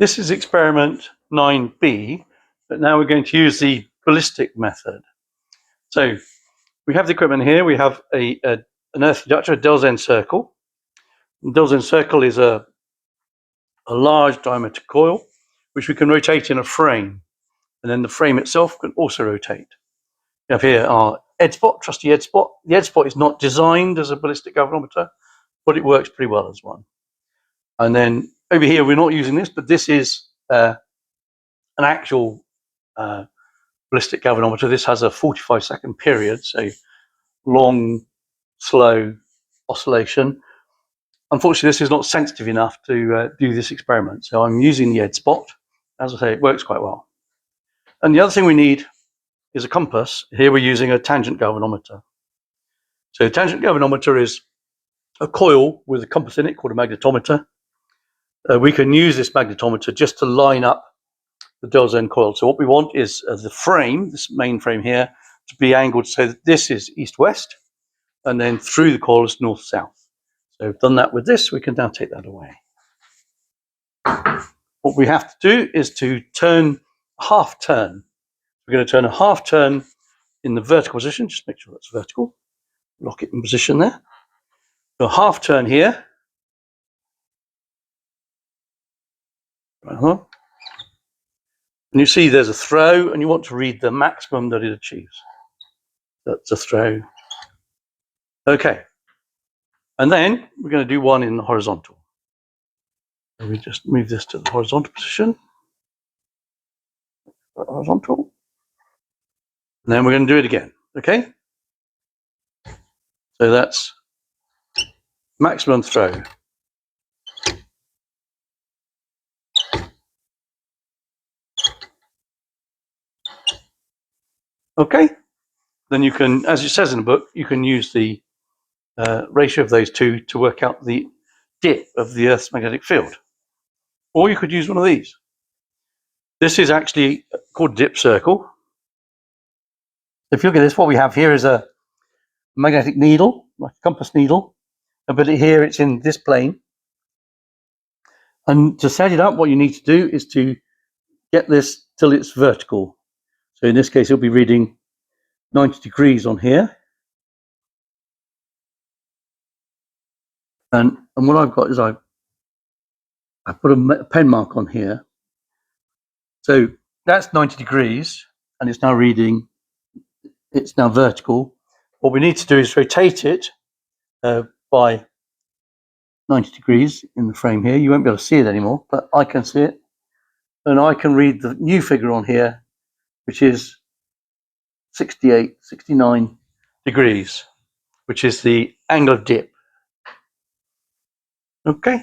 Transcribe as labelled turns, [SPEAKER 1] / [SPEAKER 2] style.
[SPEAKER 1] This is experiment 9B, but now we're going to use the ballistic method. So we have the equipment here. We have an earth reductor, a Delzen circle. The Delzen circle is a large diameter coil, which we can rotate in a frame. And then the frame itself can also rotate. We have here our ED spot, trusty ED spot. The ED spot is not designed as a ballistic galvanometer, but it works pretty well as one. And then over here, we're not using this, but this is an actual ballistic galvanometer. This has a 45-second period, so long, slow oscillation. Unfortunately, this is not sensitive enough to do this experiment, so I'm using the ED spot. As I say, it works quite well. And the other thing we need is a compass. Here we're using a tangent galvanometer. So a tangent galvanometer is a coil with a compass in it called a magnetometer. We can use this magnetometer just to line up the Delzen coil. So what we want is the frame, this main frame here, to be angled so that this is east-west, and then through the coil is north-south. So we've done that with this. We can now take that away. What we have to do is to turn a half turn. We're going to turn a half turn in the vertical position. Just make sure that's vertical. Lock it in position there. So a half turn here. And you see there's a throw, and you want to read the maximum that it achieves. That's a throw. Okay. And then we're going to do one in the horizontal. So we just move this to the horizontal position. Horizontal. And then we're going to do it again. Okay. So that's maximum throw. Okay. Then you can, as it says in the book, you can use the ratio of those two to work out the dip of the Earth's magnetic field. Or you could use one of these. This is actually called dip circle. If you look at this, what we have here is a magnetic needle, like a compass needle, but here it's in this plane. And to set it up, what you need to do is to get this till it's vertical. So in this case, it'll be reading 90 degrees on here. And what I've got is I put a pen mark on here. So that's 90 degrees, and it's now reading, it's now vertical. What we need to do is rotate it by 90 degrees in the frame here. You won't be able to see it anymore, but I can see it. And I can read the new figure on here, which is 68, 69 degrees, which is the angle of dip. Okay.